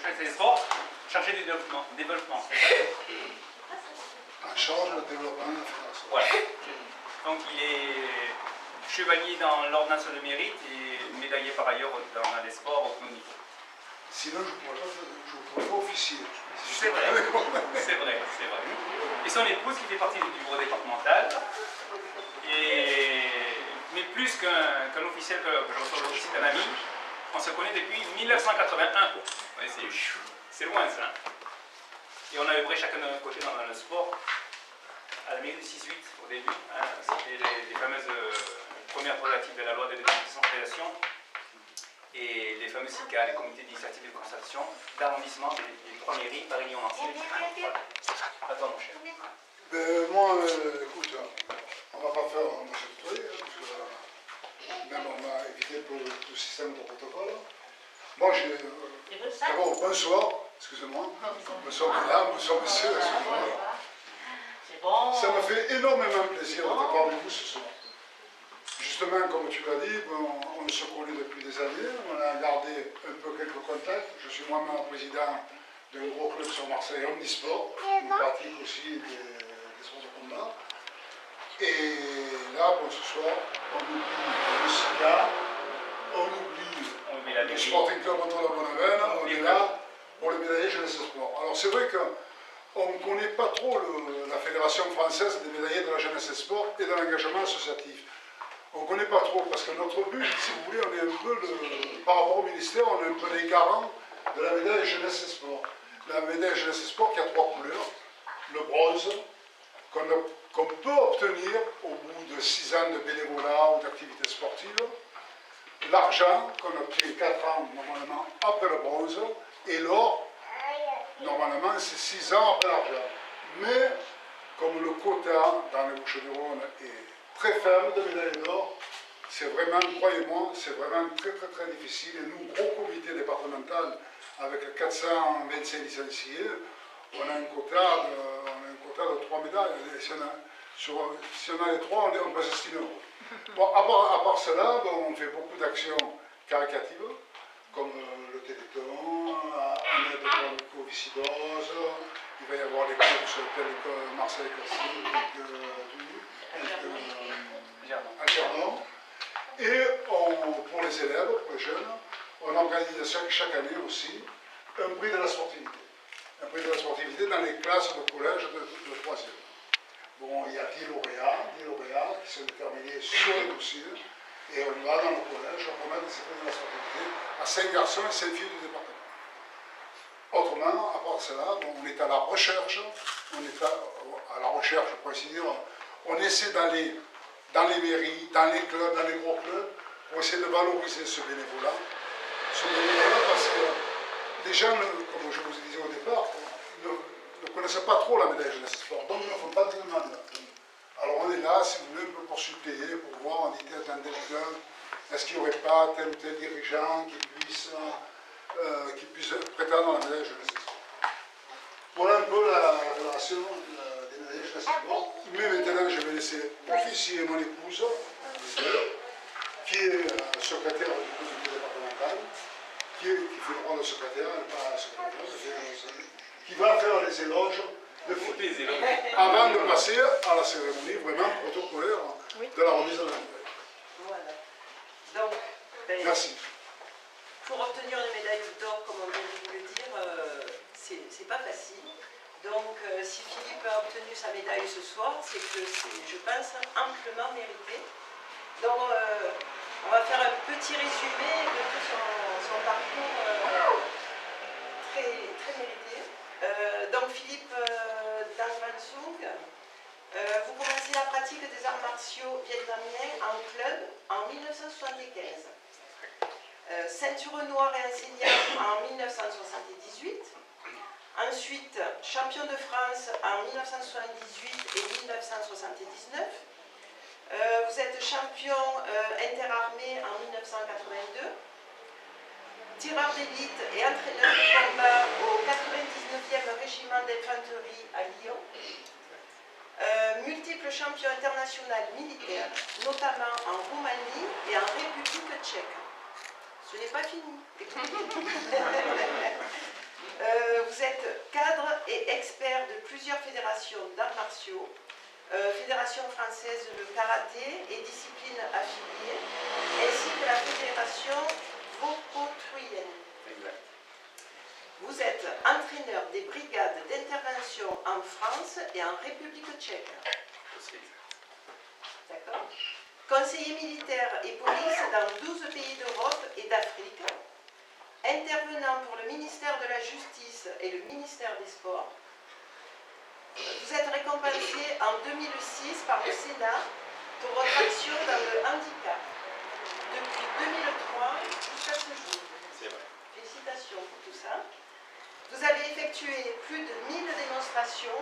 jeunesse et des sports, chargé du développement, c'est ça? En charge du développement de la fédération. Voilà. Donc il est chevalier dans l'ordre national de mérite et médaillé par ailleurs dans les sports au haut niveau. Sinon, je ne pourrais pas officier. C'est vrai, c'est vrai. Et son épouse qui fait partie du bureau départemental. Mais plus qu'un officiel que je reçois aujourd'hui, c'est un ami. On se connaît depuis 1981. Ouais, c'est loin ça. Et on a œuvré chacun de notre côté dans le sport. À la mairie du 6-8 au début. Hein, c'était les fameuses premières prérogatives de la loi de décentralisation. Et les fameux SICA, les comités d'initiative et de concertation, d'arrondissement des trois mairies, Paris-Lyon-Nancy. Voilà. Attends, mon cher. Moi, écoute, on ne va pas faire un tutoyer, parce que même on va éviter tout le système de protocole. Moi, d'abord, bonsoir, excusez-moi. Bonsoir mesdames, bonsoir messieurs, excusez-moi. Ça me fait énormément plaisir d'être parmi vous ce soir. Justement, comme tu l'as dit, on se connaît depuis des années, on a gardé un peu quelques contacts. Je suis moi-même président d'un gros club sur Marseille, Omnisport, une pratique aussi des sports de combat. Et là, ce soir, on oublie le SICA, on oublie le Sporting Club Antoine de Bonneveine, on est là pour le médaillé jeunesse et sport. Alors c'est vrai qu'on ne connaît pas trop la Fédération française des médaillés de la jeunesse et sport et de l'engagement associatif. On ne connaît pas trop, parce que notre but, si vous voulez, on est un peu, par rapport au ministère, on est un peu les garants de la médaille jeunesse et sport. La médaille jeunesse et sport qui a trois couleurs. Le bronze, qu'on peut obtenir au bout de 6 ans de bénévolat ou d'activité sportive. L'argent, qu'on obtient 4 ans normalement après le bronze. Et l'or, normalement, c'est 6 ans après l'argent. Mais, comme le quota dans les Bouches-du-Rhône est très faible de médailles d'or, c'est vraiment, croyez-moi, c'est vraiment très difficile. Et nous, gros comité départemental, avec 425 licenciés, on a un quota de 3 médailles. Et si on a les 3, on peut s'estimer heureux. Bon, à part cela, on fait beaucoup d'actions caritatives, comme le Téléthon, on aide pour la mucoviscidose, il va y avoir les courses telles que Marseille Classique, à Gernon. Et pour les élèves, pour les jeunes, on organise chaque année aussi un prix de la sportivité. Un prix de la sportivité dans les classes de collège de 3e. Bon, il y a 10 lauréats qui sont déterminés sur les dossiers. Et on va dans le collège remettre ces prix de la sportivité à 5 garçons et 5 filles du département. Autrement, à part cela, on est à la recherche, pour ainsi dire, on essaie d'aller dans les mairies, dans les clubs, dans les gros clubs, pour essayer de valoriser ce bénévolat. Parce que les gens, comme je vous ai dit au départ, ne connaissent pas trop la médaille jeunesse et sport, donc ils ne font pas de demande. Alors on est là, si vous voulez, un peu pour suppléer, pour voir, on dit, attendez le club, est-ce qu'il n'y aurait pas tel ou tel dirigeant qui puisse prétendre à la médaille jeunesse et sport. Voilà un peu la relation des médailles jeunesse et sport. Mais maintenant, je vais laisser officier mon épouse, qui est secrétaire du comité départemental, qui fait le rôle de secrétaire, pas secrétaire, qui va faire les éloges de filles. Avant de passer à la cérémonie vraiment protocolaire de la remise de la médaille. Voilà. Donc, merci. Pour obtenir les médailles d'or, comme on vient de vous le dire, c'est pas facile. Donc, si Philippe a obtenu sa médaille ce soir, c'est que c'est, je pense, amplement mérité. Donc, on va faire un petit résumé de tout son parcours très mérité. Donc, Philippe Dangvansung, vous commencez la pratique des arts martiaux vietnamiens en club en 1975. Ceinture noire et enseignant en 1978. Ensuite, champion de France en 1978 et 1979. Vous êtes champion interarmée en 1982. Tireur d'élite et entraîneur de combat au 99e régiment d'infanterie à Lyon. Multiple champion international militaire, notamment en Roumanie et en République tchèque. Ce n'est pas fini. Vous êtes cadre et expert de plusieurs fédérations d'arts martiaux, Fédération française de karaté et disciplines affiliées, ainsi que la Fédération Vokotruyen. Exact. Vous êtes entraîneur des brigades d'intervention en France et en République tchèque. Aussi exact. D'accord. Conseiller militaire et police dans 12 pays d'Europe et d'Afrique. Intervenant pour le ministère de la Justice et le ministère des Sports. Vous êtes récompensé en 2006 par le Sénat pour votre action dans le handicap. Depuis 2003 jusqu'à ce jour. C'est vrai. Félicitations pour tout ça. Vous avez effectué plus de 1000 démonstrations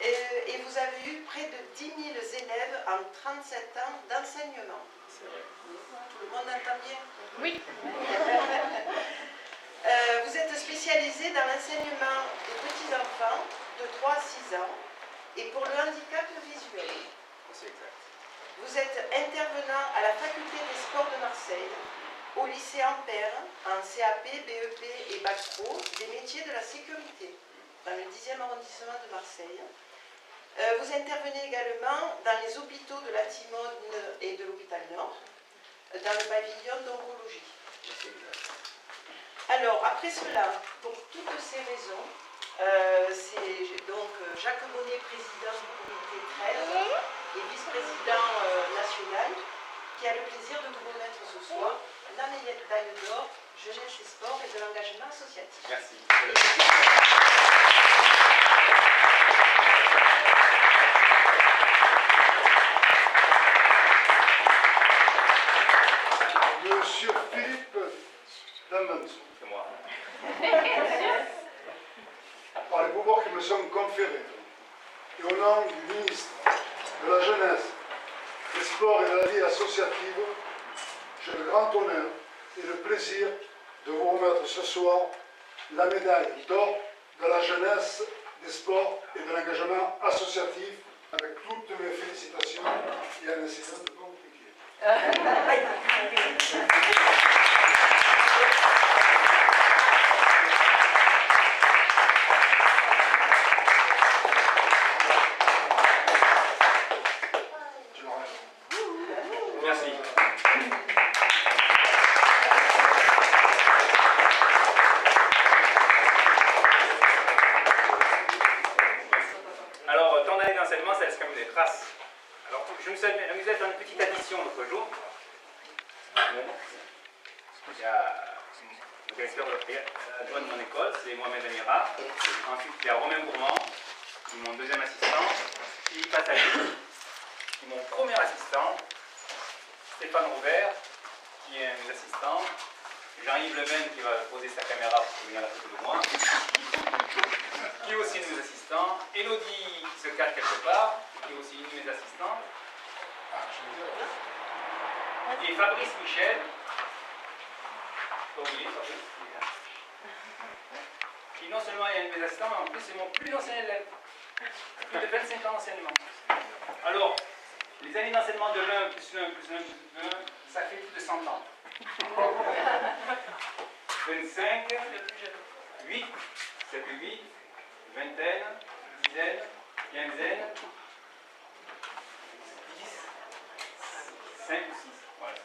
et vous avez eu près de 10 000 élèves en 37 ans d'enseignement. C'est vrai. Tout le monde entend bien? Oui. Vous êtes spécialisé dans l'enseignement des petits-enfants de 3 à 6 ans et pour le handicap visuel. C'est exact. Vous êtes intervenant à la faculté des sports de Marseille, au lycée Ampère, en CAP, BEP et Bac Pro, des métiers de la sécurité, dans le 10e arrondissement de Marseille. Vous intervenez également dans les hôpitaux de la Timone et de l'hôpital Nord, dans le pavillon d'oncologie. C'est exact. Alors, après cela, pour toutes ces raisons, c'est donc Jacques Bonnet, président du comité 13 et vice-président national, qui a le plaisir de vous remettre ce soir la médaille d'or Jeunesse et Sport et de l'engagement associatif. Merci. Monsieur Philippe Damens, C'est moi. par les pouvoirs qui me sont conférés, et au nom du ministre de la Jeunesse, des Sports et de la vie associative, j'ai le grand honneur et le plaisir de vous remettre ce soir la médaille d'or de la jeunesse, des sports et de l'engagement associatif, avec toutes mes félicitations et un incident de compliqué. Merci. Alors, tant d'années d'enseignement, ça laisse quand même des traces. Alors, je me suis amusé à faire une petite addition l'autre jour. Il y a le directeur adjoint de mon école, c'est Mohamed Amira. Ensuite, il y a Romain Bourmand, qui est mon deuxième assistant. Philippe Attali, qui est mon premier assistant. Stéphane Robert, qui est un de mes assistants. Jean-Yves Leven, qui va poser sa caméra pour venir à la photo de moi. Qui est aussi un de mes assistants. Elodie, qui se cache quelque part, qui est aussi une de mes assistants. Et Fabrice Michel. Pas oublier Fabrice. Qui non seulement est un de mes assistants, mais en plus c'est mon plus ancien élève. Plus de 25 ans d'enseignement. Alors, les années d'enseignement de l'un plus l'un plus l'un plus l'un, ça fait plus de 100 ans. 25, 8, 7 et 8, vingtaine, dizaine, quinzaine, 10, 5 ou 6. Voilà.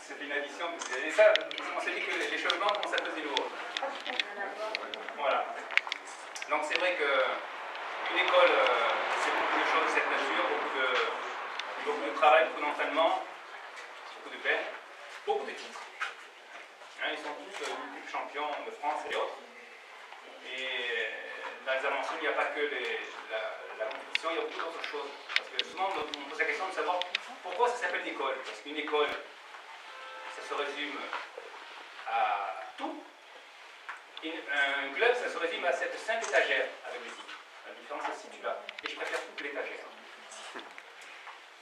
C'était une addition. Et ça, on s'est dit que les changements commencent à peser lourd. Voilà. Donc c'est vrai qu'une école, c'est beaucoup de choses de cette nature, beaucoup de travail, beaucoup d'entraînement, beaucoup de peine, beaucoup de titres. Hein, ils sont tous multiples champions de France et autres. Et dans les avancées, il n'y a pas que la compétition, il y a beaucoup d'autres choses. Parce que souvent, on me pose la question de savoir pourquoi ça s'appelle une école. Parce qu'une école, ça se résume à tout. Et un club, ça se résume à cette simple étagère avec des titres. La différence se situe là. Et je préfère toute l'étagère.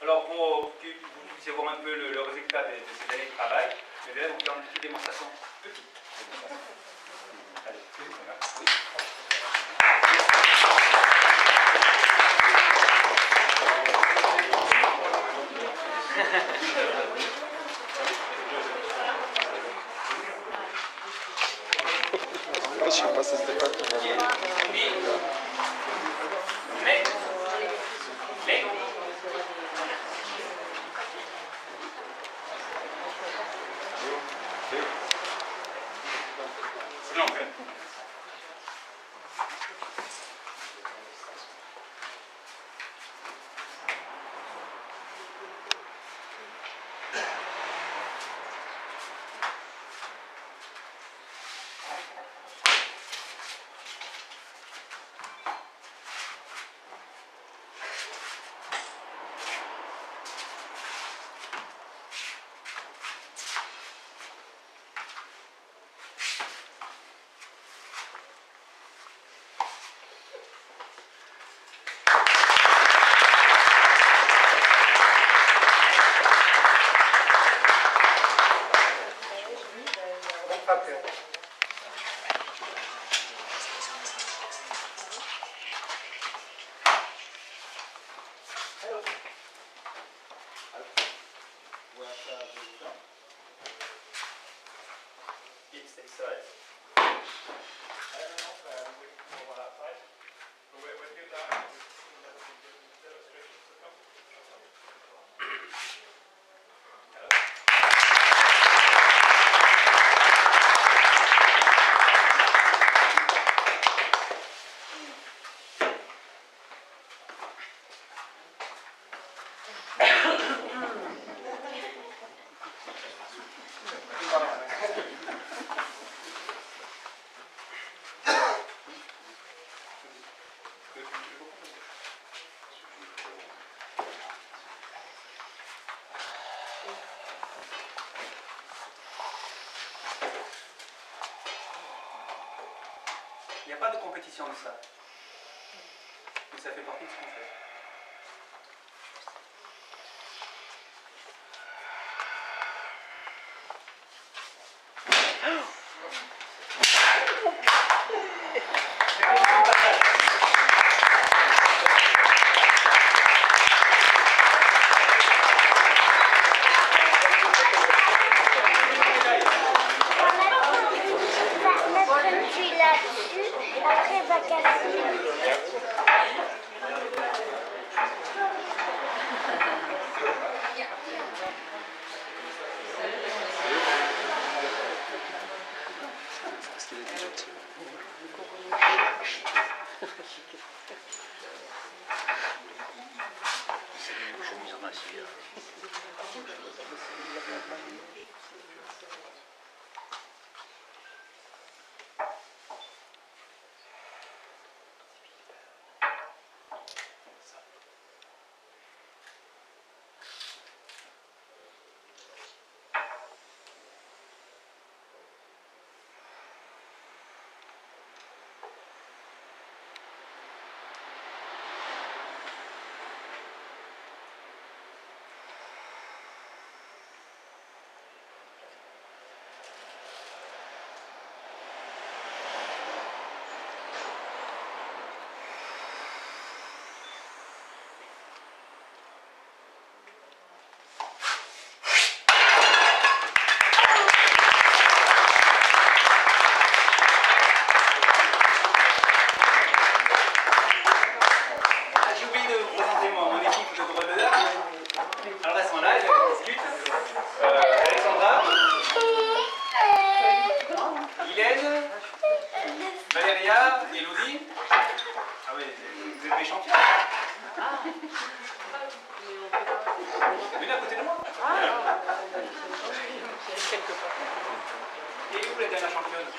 Alors, pour que vous puissiez voir un peu le résultat de ces années de travail, les élèves vont faire une petite démonstration. Petite démonstration. Allez, oui. Attention. pas de compétition de ça. Mais ça fait partie de ce qu'on fait. Après, va casser. Venez à côté de moi. Et où la dernière championne?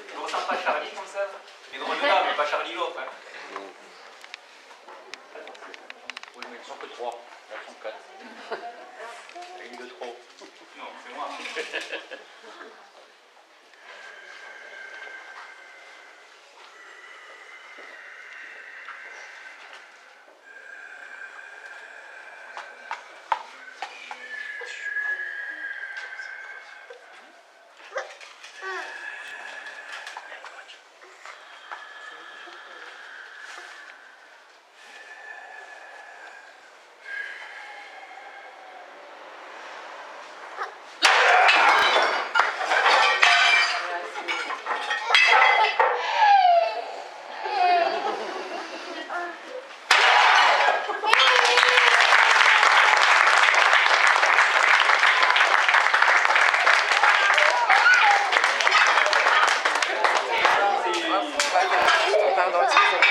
Je ne ressens pas Charlie comme ça. Les drôles de dames, pas Charlie l'autre. Hein. Oui, mais ils sont que 3. Elles sont 4. Une de trop. Non, c'est moi. Pardon, excusez-moi.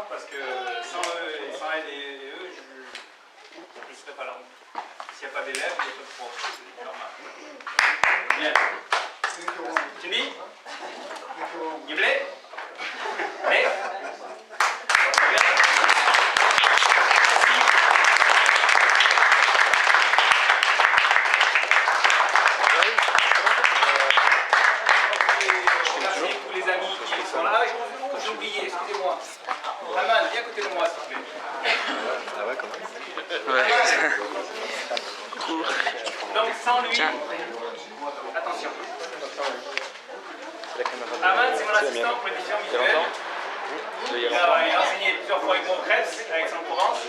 Parce que sans eux, sans elle et eux, je ne serais pas là. S'il n'y a pas d'élèves, il n'y a pas de prof. C'est normal. Bien. Jimmy? Gimlet? Hey? Merci tous les amis qui sont là. J'ai oublié, excusez-moi. Aman, viens à côté de moi, s'il te plaît. Ah ouais, quand même. Donc sans lui, assistant pour les différents Il y a visuels. longtemps Il y a Il longtemps. a enseigné plusieurs fois avec mon Krebs, avec Saint-Provence.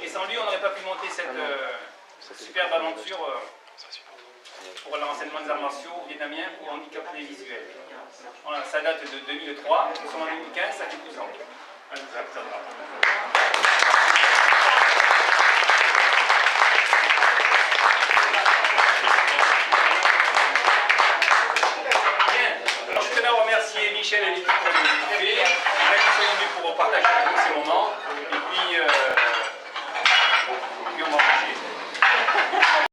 Et sans lui, on n'aurait pas pu monter cette superbe aventure pour l'enseignement des arts martiaux vietnamiens pour handicapés visuels. Voilà, ça date de 2003. Nous sommes en 2015, ça fait 12 ans. Alors je tenais à remercier Michel et l'équipe du buffet, qui sont venus pour partager avec nous ces moments.